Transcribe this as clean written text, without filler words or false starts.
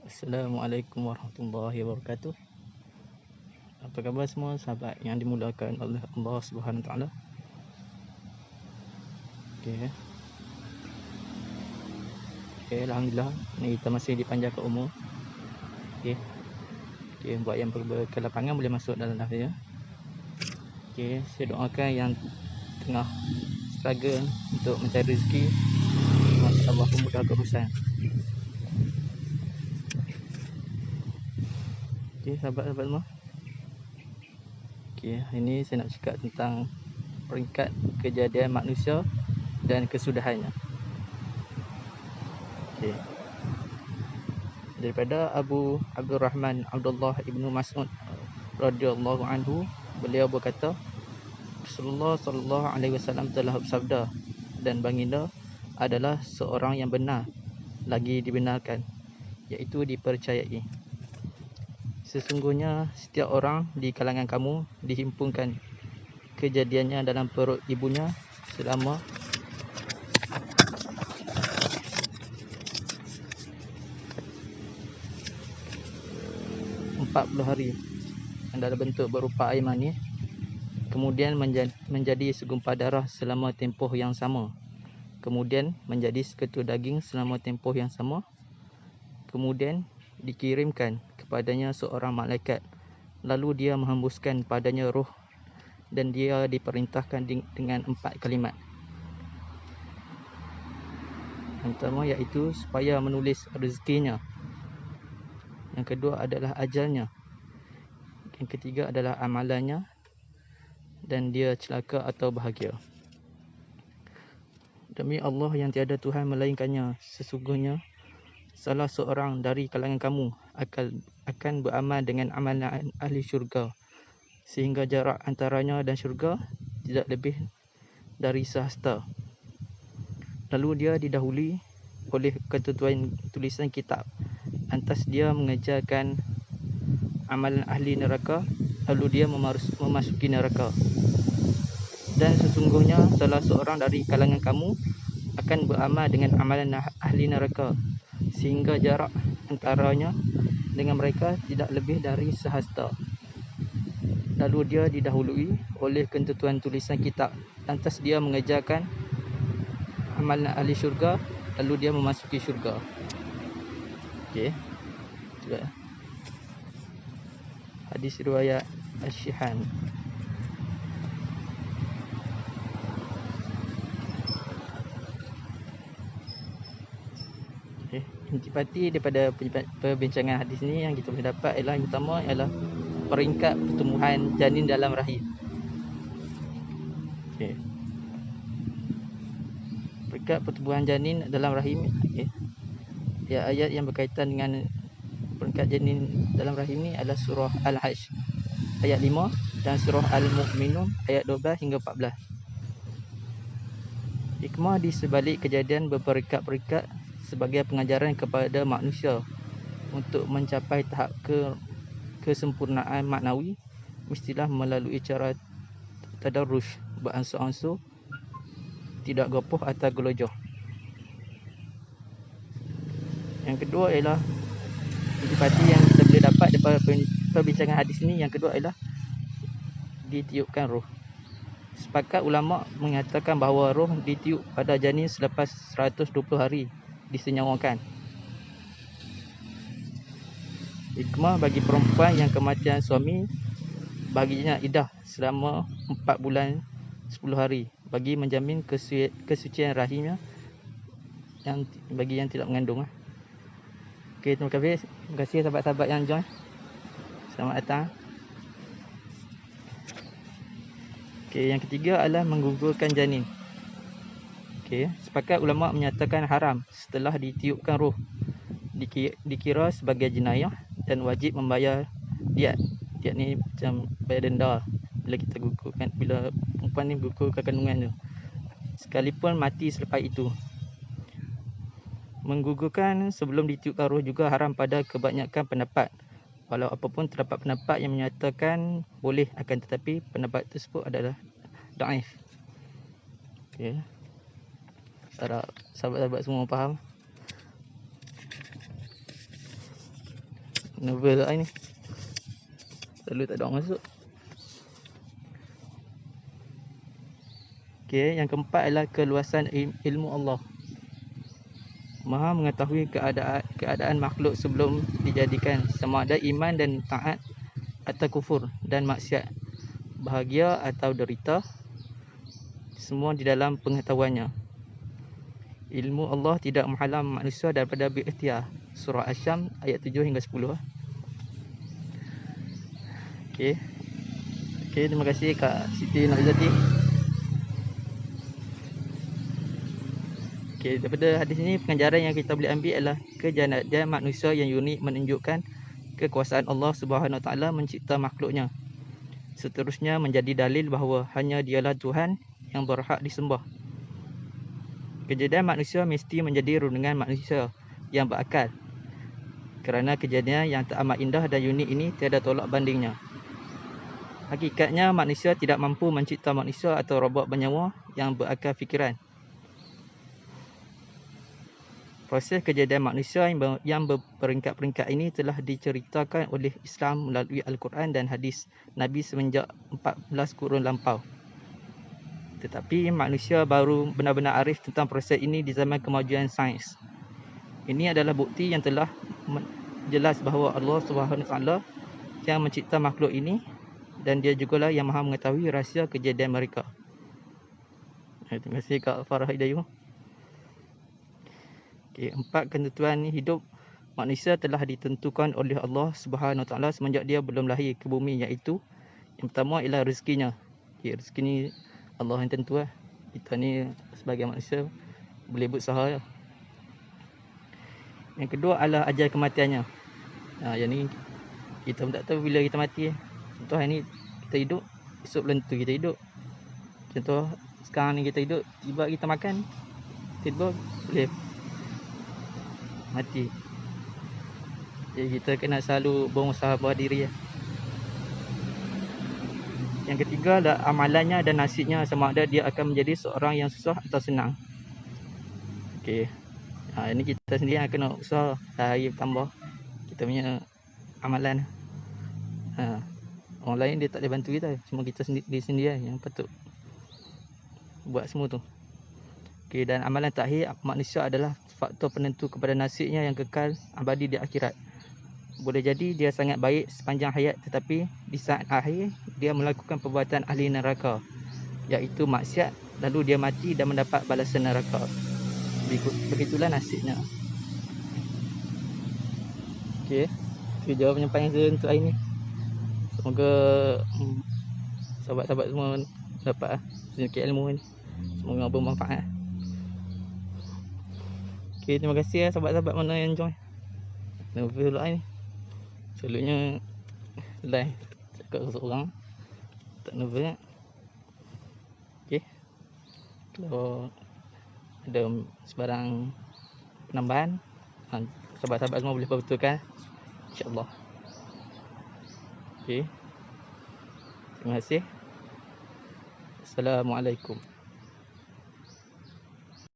Assalamualaikum warahmatullahi wabarakatuh. Apa khabar semua sahabat yang dimulakan oleh Allah Subhanahu Wa Taala? Okey. Alhamdulillah, ni kita masih dipanjangkan umur. Okey. Buat yang berkelapangan boleh masuk dalam live ya. Saya doakan yang tengah struggle untuk mencari rezeki, Allah memudahkan urusan. Sahabat-sahabat semua. Hari ini saya nak cakap tentang peringkat kejadian manusia dan kesudahannya. Daripada Abu Abdurrahman Abdullah ibnu Mas'ud radhiyallahu anhu, beliau berkata, Rasulullah sallallahu alaihi wasallam telah bersabda, dan baginda adalah seorang yang benar lagi dibenarkan, iaitu dipercayai. Sesungguhnya setiap orang di kalangan kamu dihimpunkan kejadiannya dalam perut ibunya selama 40 hari dalam bentuk berupa air mani, kemudian menjadi segumpal darah selama tempoh yang sama, kemudian menjadi seketul daging selama tempoh yang sama, kemudian dikirimkan kepadanya seorang malaikat, lalu dia menghembuskan padanya roh, dan dia diperintahkan dengan 4 kalimat. Yang pertama iaitu supaya menulis rezekinya. Yang kedua adalah ajalnya. Yang ketiga adalah amalannya, dan dia celaka atau bahagia. Demi Allah yang tiada Tuhan melainkannya, sesungguhnya salah seorang dari kalangan kamu akan beramal dengan amalan ahli syurga, sehingga jarak antaranya dan syurga tidak lebih dari sehasta. Lalu dia didahului oleh ketentuan tulisan kitab, lantas dia mengerjakan amalan ahli neraka, lalu dia memasuki neraka. Dan sesungguhnya salah seorang dari kalangan kamu akan beramal dengan amalan ahli neraka, sehingga jarak antaranya dengan mereka tidak lebih dari sehasta. Lalu dia didahului oleh ketentuan tulisan kitab, lantas dia mengerjakan amalan ahli syurga, lalu dia memasuki syurga. Hadis riwayat Asy-Syihan. Intipati daripada perbincangan hadis ni yang kita boleh dapat ialah, yang pertama ialah peringkat pertumbuhan janin dalam rahim. Peringkat pertumbuhan janin dalam rahim. Ayat yang berkaitan dengan peringkat janin dalam rahim ni adalah surah Al-Hajj ayat 5 dan surah Al-Mu'minun ayat 12 hingga 14. Hikmah di sebalik kejadian berperingkat-peringkat sebagai pengajaran kepada manusia untuk mencapai tahap kesempurnaan maknawi, mestilah melalui cara tadarrush, beransur-ansur, tidak gopoh atau gelojoh. Yang kedua ialah intipati yang kita boleh dapat daripada perbincangan hadis ni. Yang kedua ialah ditiupkan roh. Sepakat ulama mengatakan bahawa roh ditiup pada janin selepas 120 hari disenyawakan. Hikmah bagi perempuan yang kematian suami, baginya iddah selama 4 bulan 10 hari bagi menjamin kesucian rahimnya bagi yang tidak mengandung. Terima kasih sahabat-sahabat yang join. Selamat datang. Yang ketiga adalah menggugurkan janin. Sepakat ulama menyatakan haram setelah ditiupkan roh, dikira sebagai jenayah dan wajib membayar diat. Diat ni macam bayar denda bila kita gugurkan, bila perempuan ni gugurkan kandungan tu, sekalipun mati selepas itu. Menggugurkan sebelum ditiupkan roh juga haram pada kebanyakan pendapat, walau apapun terdapat pendapat yang menyatakan boleh, akan tetapi pendapat tersebut adalah dhaif. Harap sahabat-sahabat semua faham. Novel lah ni. Selalu tak ada orang masuk. Okey, yang keempat adalah keluasan ilmu Allah. Maha mengetahui keadaan makhluk sebelum dijadikan, sama ada iman dan taat atau kufur dan maksiat, bahagia atau derita, semua di dalam pengetahuannya. Ilmu Allah tidak menghalang manusia daripada berikhtiar. Surah Asy-Syams ayat 7 hingga 10. Okey. Okey, terima kasih Kak Siti Norizati. Okey, daripada hadis ini pengajaran yang kita boleh ambil adalah kejadian manusia yang unik menunjukkan kekuasaan Allah Subhanahu Wa Taala mencipta makhluknya. Seterusnya menjadi dalil bahawa hanya Dialah Tuhan yang berhak disembah. Kejadian manusia mesti menjadi rundingan manusia yang berakal. Kerana kejadian yang teramat indah dan unik ini tiada tolak bandingnya. Hakikatnya manusia tidak mampu mencipta manusia atau robot bernyawa yang berakal fikiran. Proses kejadian manusia yang berperingkat-peringkat ini telah diceritakan oleh Islam melalui Al-Quran dan hadis Nabi semenjak 14 kurun lampau. Tetapi manusia baru benar-benar arif tentang proses ini di zaman kemajuan sains. Ini adalah bukti yang telah jelas bahawa Allah SWT yang mencipta makhluk ini dan Dia jugalah yang maha mengetahui rahsia kejadian mereka. Terima kasih Kak Farah Hidayah. Okay, 4 ketentuan hidup manusia telah ditentukan oleh Allah SWT semenjak dia belum lahir ke bumi, iaitu yang pertama ialah rezekinya. Okay, rezeki ni Allah yang tentu lah. Kita ni sebagai manusia boleh berusaha lah. Yang kedua adalah ajal kematiannya. Yang ni kita pun tak tahu bila kita mati. Contoh hari ni kita hidup, esok belum tentu kita hidup. Contoh sekarang ni kita hidup, tiba kita makan, tiba boleh mati. Jadi kita kena selalu berusaha buat diri lah. Yang ketiga adalah amalannya dan nasibnya, sama ada dia akan menjadi seorang yang susah atau senang. Okey. Ini kita sendiri yang kena usaha hari bertambah kita punya amalan. Orang lain dia tak boleh bantu kita, cuma kita sendiri yang patut buat semua tu. Okey, dan amalan terakhir manusia adalah faktor penentu kepada nasibnya yang kekal abadi di akhirat. Boleh jadi dia sangat baik sepanjang hayat, tetapi di saat akhir dia melakukan perbuatan ahli neraka, iaitu maksiat, lalu dia mati dan mendapat balasan neraka. Begitulah nasibnya. Okey, itu jawapan penyampaian saya untuk hari ni. Semoga sahabat-sahabat semua dapat sedikit ilmu ni. Semoga bermanfaat. Okey, terima kasih sahabat-sahabat mana yang join. Novel pula ni. Selalunya live cakap seorang, tak novel. Okey, kalau ada sebarang penambahan, sahabat-sahabat semua boleh betulkan, insya-Allah. Okey, terima kasih. Assalamualaikum.